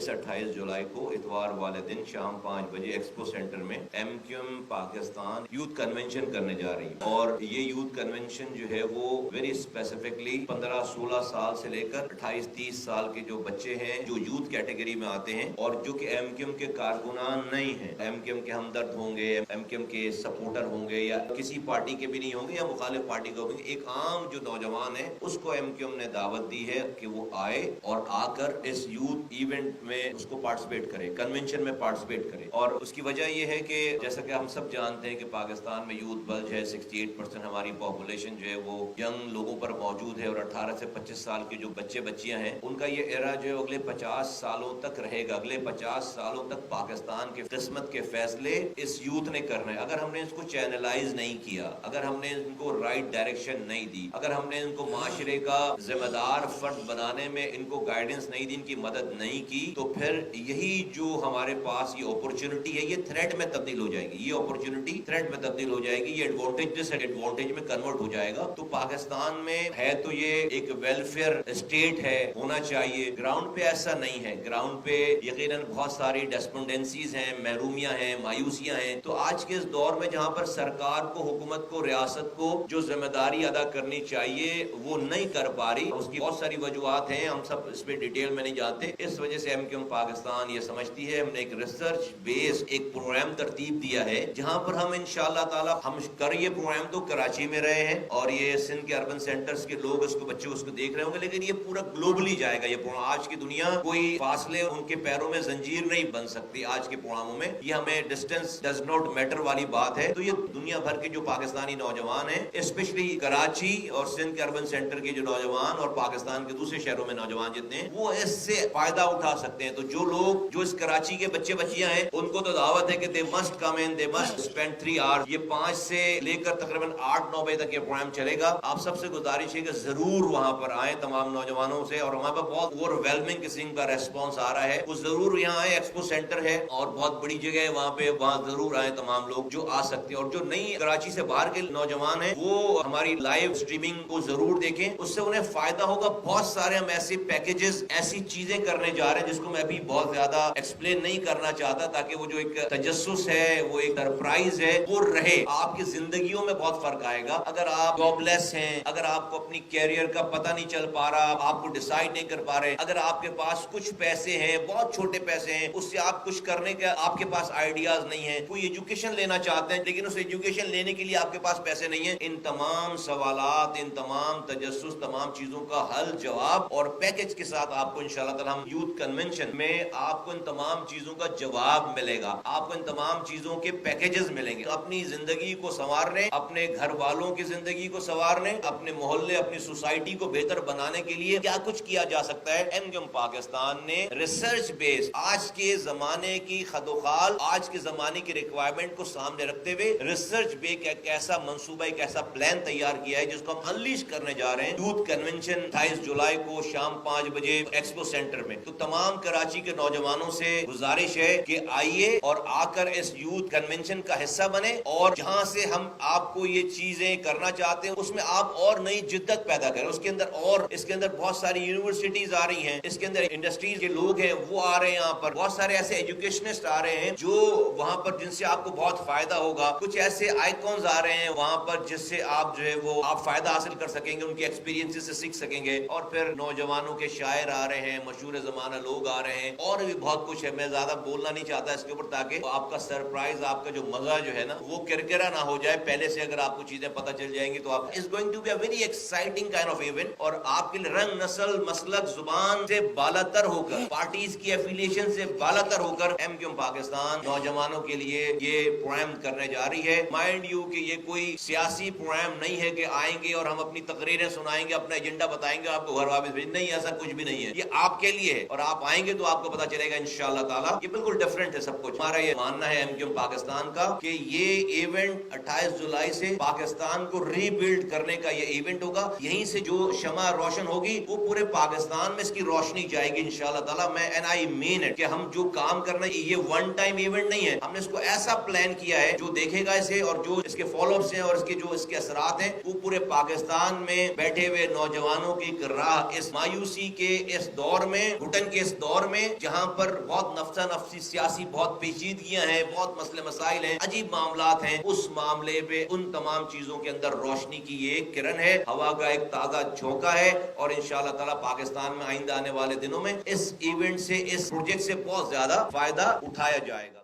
27 28 जुलाई को इतवार वाले दिन शाम 5 बजे एक्सपो सेंटर में MQM पाकिस्तान यूथ कन्वेंशन करने जा रही है। और ये यूथ कन्वेंशन जो है वो वेरी स्पेसिफिकली 15-16 साल से लेकर 28-30 साल के जो बच्चे हैं जो यूथ कैटेगरी में आते हैं और जो कि MQM के कारकुनान नहीं हैं, MQM के हमदर्द होंगे, MQM के सपोर्टर होंगे या किसी पार्टी के भी नहीं होंगे या मुखालिफ पार्टी के होंगे, एक आम जो नौजवान है उसको MQM ने दावत दी है कि वो आए और आकर इस यूथ इवेंट में उसको पार्टिसिपेट करे, कन्वेंशन में पार्टिसिपेट करे। और उसकी वजह ये है कि जैसा कि हम सब जानते हैं कि पाकिस्तान में यूथ बल्ज है, 68% हमारी पॉपुलेशन जो है वो यंग लोगों पर मौजूद है और 18 से 25 साल के जो बच्चे बच्चियां हैं उनका ये एरा जो है अगले 50 सालों तक रहेगा। अगले 50 सालों तक पाकिस्तान के किस्मत के फैसले इस यूथ ने करना है। अगर हमने इसको चैनलाइज नहीं किया, अगर हमने इनको राइट डायरेक्शन नहीं दी, अगर हमने इनको माशरे का जिम्मेदार फर्द बनाने में इनको गाइडेंस नहीं दी, इनकी मदद नहीं की, तो फिर यही जो हमारे पास ये अपॉर्चुनिटी है ये थ्रेट में तब्दील हो जाएगी, ये अपॉर्चुनिटी थ्रेट में तब्दील हो जाएगी, ये एडवांटेज डिसएडवांटेज में कन्वर्ट हो जाएगा। तो पाकिस्तान में है तो ये एक वेलफेयर स्टेट है, होना चाहिए। ग्राउंड पे ऐसा नहीं है। ग्राउंड पे यकीनन बहुत सारी डेस्पेंडेंसीज हैं, महरूमियां हैं, मायूसियां हैं। तो आज के इस दौर में जहां पर सरकार को, हुकूमत को, रियासत को जो जिम्मेदारी अदा करनी चाहिए वो नहीं कर पा रही, उसकी बहुत सारी वजूहात हैं, हम सब इस पे डिटेल में नहीं जाते। इस वजह से MQM पाकिस्तान ये समझती है, हमने एक रिसर्च बेस्ड एक प्रोग्राम तरतीब दिया है जहां पर हम इंशाअल्लाह ताला हम कर ये प्रोग्राम तो कराची में रहे हैं और ये सिंध के अर्बन सेंटर्स के लोग उसको बच्चे उसको देख रहे होंगे, लेकिन ये पूरा ग्लोबली जाएगा ये प्रोग्राम। आज की दुनिया कोई फासले उनके पैरों में जंजीर नहीं बन सकती आज के प्रोग्रामों में, ये हमें डिस्टेंस डज नॉट मैटर वाली बात है। तो ये दुनिया भर के जो पाकिस्तानी नौजवान हैं, स्पेशली कराची और सिंध के अर्बन सेंटर के जो नौजवान और पाकिस्तान के दूसरे शहरों में नौजवान जितने हैं वो इससे फायदा उठा सकते हैं। तो जो लोग जो इस कराची के बच्चे बच्चियां हैं उनको तो दावत है कि they must come in, they must spend 3 hours. ये 5 से लेकर तकरीबन 8-9 बजे तक ये प्रोग्राम चलेगा। आप सबसे गुजारिश है कि जरूर वहां पर आए तमाम नौजवानों से, और वहां पर बहुत ओवरवेलमिंग किस्म का रेस्पॉन्स आ रहा है, वो जरूर यहाँ आए। एक्सपो सेंटर है और बहुत बड़ी जगह है वहाँ पे, वहाँ जरूर आए तमाम लोग जो आ सकते हैं। और जो नई कराची से बाहर के नौजवान हैं वो हमारी लाइव स्ट्रीमिंग को जरूर देखें, उससे उन्हें फायदा होगा। बहुत सारे हम ऐसे पैकेजेस, ऐसी चीजें करने जा रहे हैं जिसको मैं अभी बहुत ज्यादा एक्सप्लेन नहीं करना चाहता, ताकि वो जो एक तजस्सुस है, वो एक सरप्राइज है, वो रहे। आपकी जिंदगियों में बहुत फर्क आएगा। अगर आप जॉबलेस हैं, अगर आपको अपनी कैरियर का पता नहीं चल पा रहा, आपको डिसाइड नहीं कर पा रहे, अगर आपके पास कुछ पैसे हैं, बहुत छोटे पैसे हैं, उससे आप कुछ करने का आपके पास आइडियाज नहीं है, कोई एजुकेशन लेना चाहते हैं लेकिन उस एजुकेशन लेने के लिए आपके पास पैसे नहीं है, इन तमाम सवालात, इन तमाम तजस्सुस, तमाम चीजों का हल, जवाब और पैकेज के साथ आपको इंशाअल्लाह ताला हम यूथ कन्वेंशन में आपको इन तमाम चीजों का जवाब मिलेगा, आपको इन तमाम चीजों के पैकेजेस मिलेंगे। अपनी जिंदगी को संवारने, अपने घर वालों की जिंदगी को संवारने, अपने मोहल्ले, अपनी सोसाइटी को बेहतर बनाने के लिए क्या कुछ किया जा सकता है। MQM पाकिस्तान ने रिसर्च बेस्ड आज के जमाने की खदोखाल, आज के जमाने की रिक्वायरमेंट को सामने रखते हुए रिसर्च बेस्ड एक ऐसा मंसूबा, एक ऐसा प्लान तैयार किया है जिसको हम अनलीश करने जा रहे हैं। यूथ कन्वेंशन 28 जुलाई को शाम 5 बजे एक्सपो सेंटर में। तो तमाम कराची के नौजवानों से गुजारिश है कि आइए और आकर इस यूथ कन्वेंशन का हिस्सा बने, और जहां से हम आपको ये चीजें करना चाहते हैं उसमें आप और नई जिद्दत पैदा करें। उसके अंदर और इसके अंदर बहुत सारी यूनिवर्सिटीज आ रही हैं, इसके अंदर इंडस्ट्रीज के लोग हैं वो आ रहे हैं, यहाँ पर बहुत सारे ऐसे एजुकेशनिस्ट आ रहे हैं जो वहां पर जिनसे आपको बहुत फायदा होगा। कुछ ऐसे आइकॉन्स आ रहे हैं वहां पर जिससे आप जो है वो आप फायदा हासिल कर सकेंगे, उनके एक्सपीरियंसेस से सीख सकेंगे। और फिर नौजवानों के शायर आ रहे हैं, मशहूर जमाना लोग आ रहे हैं, और भी बहुत कुछ है। मैं ज्यादा बोलना नहीं चाहता इसके ऊपर, ताकि आपका सरप्राइज, आपका जो मजा जो है ना वो किरकिरा ना हो जाए। पहले से अगर आपको चीजें पता चल जाएंगी तो आप is going to be a very exciting kind of event, और आपके लिए रंग, नस्ल, मसलक, जुबान से बालातर होकर, पार्टीज की एफिलिएशन से बालातर होकर MQM पाकिस्तान नौजवानों के लिए ये प्रोग्राम करने जा रही है। माइंड यू कि ये कोई सियासी प्रोग्राम नहीं है कि आएंगे और हम अपनी तकरीरें सुनाएंगे, अपना एजेंडा बताएंगे, आपको घर वापस भेज, नहीं, ऐसा कुछ भी नहीं है। ये आपके लिए है और आप आएंगे तो आपको पता चलेगा इंशाअल्लाह ताला। ये बिल्कुल डिफरेंट है सब कुछ। हमारा ये मानना है MQM पाकिस्तान का कि ये इवेंट 28 जुलाई से पाकिस्तान को रीबिल्ड करने का ये इवेंट होगा। यहीं से जो शमा रोशन होगी वो पूरे पाकिस्तान में इसकी रोशनी जाएगी इंशाअल्लाह ताला। मैं एंड आई मीन इट कि हम जो काम करना है ये वन टाइम इवेंट नहीं है, हमने इसको ऐसा प्लान किया है जो देखेगा इसे और जो इसके फॉलोअप्स हैं और इसके जो इसके असरात हैं वो पूरे पाकिस्तान में बैठे हुए नौजवानों की राह इस मायूसी के इस दौर में, घुटन के इस दौर دور میں جہاں پر بہت نفسا نفسی سیاسی بہت پیچیدگیاں ہیں, بہت مسئلے مسائل ہیں, عجیب معاملات ہیں, اس معاملے پہ ان تمام چیزوں کے اندر روشنی کی یہ ایک کرن ہے, ہوا کا ایک تازہ جھونکا ہے. اور انشاءاللہ تعالیٰ پاکستان میں آئندہ آنے والے دنوں میں اس ایونٹ سے, اس پروجیکٹ سے بہت زیادہ فائدہ اٹھایا جائے گا.